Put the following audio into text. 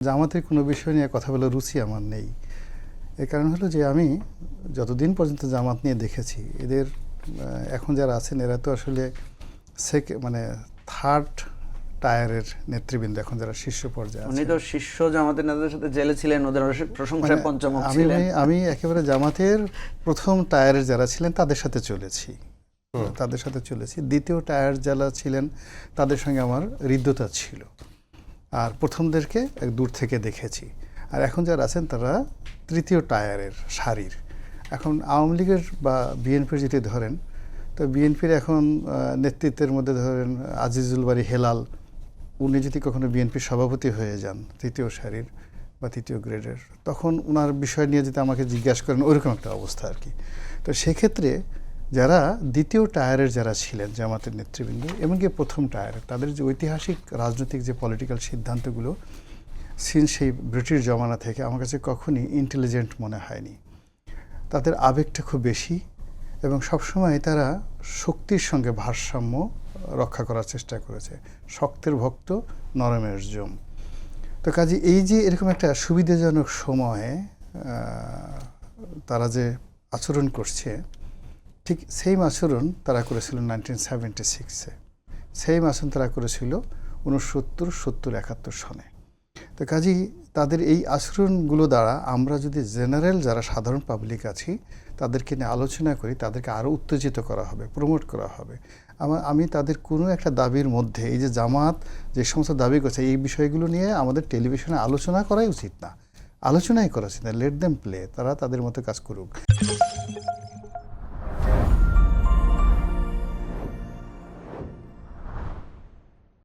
জামাতের কোনো বিষয় নিয়ে কথা বলার রুচি আমার নেই। এর কারণ হলো যে আমি যতদিন পর্যন্ত জামাত নিয়ে দেখেছি, এদের এখন যারা আছেন এরা তো আসলে মানে থার্ড টায়ারের নেতৃবৃন্দ, এখন যারা শীর্ষ পর্যায়ে উনি আছেন। তো শীর্ষ জামাতের নেতাদের সাথে জেলে ছিলেন, ওদের প্রশংসায় পঞ্চমুখ ছিলেন। আমি একেবারে জামাতের প্রথম টায়ারের যারা ছিলেন তাদের সাথে চলেছি, দ্বিতীয় টায়ার যারা ছিলেন তাদের সঙ্গে আমার হৃদ্যতা ছিল, আর প্রথমদেরকে দূর থেকে দেখেছি। আর এখন যারা আছেন তারা তৃতীয় টায়ারের সারির। এখন আওয়ামী লীগের বা বিএনপির যদি ধরেন, তো বিএনপির এখন নেতৃত্বের মধ্যে ধরেন আজিজুল বারী হেলাল, উনি যদি কখনো বিএনপির সভাপতি হয়ে যান তৃতীয় সারির বা তৃতীয় গ্রেডের, তখন ওনার বিষয় নিয়ে যদি আমাকে জিজ্ঞাসা করেন ওইরকম একটা অবস্থা আর কি। তো সেক্ষেত্রে যারা দ্বিতীয় টায়ারের যারা ছিলেন জামাতের নেতৃবৃন্দ, এমনকি প্রথম টায়ারের, তাদের যে ঐতিহাসিক রাজনৈতিক যে পলিটিক্যাল সিদ্ধান্তগুলো সেই ব্রিটিশ জমানা থেকে আমার কাছে কখনই ইন্টেলিজেন্ট মনে হয়নি। তাদের আবেগটা খুব বেশি এবং সবসময় তারা শক্তির সঙ্গে ভারসাম্য রক্ষা করার চেষ্টা করেছে। শক্তের ভক্ত, নরমের জম। তো কাজে এই যে এরকম একটা সুবিধাজনক সময়ে তারা যে আচরণ করছে, ঠিক সেম আচরণ তারা করেছিল 1976-এ, সেম আচরণ তারা করেছিল 69, 70, 71 সনে। তো কাজেই তাদের এই আচরণগুলো দ্বারা আমরা যদি জেনারেল যারা সাধারণ পাবলিক আছি তাদেরকে নিয়ে আলোচনা করি, তাদেরকে আরও উত্তেজিত করা হবে, প্রমোট করা হবে। আমি তাদের কোনো একটা দাবির মধ্যে এই যে জামাত যে সমস্ত দাবি করছে এই বিষয়গুলো নিয়ে আমাদের টেলিভিশনে আলোচনা করাই উচিত না, আলোচনাই করা উচিত না। লেট দেম প্লে, তারা তাদের মতো কাজ করুক।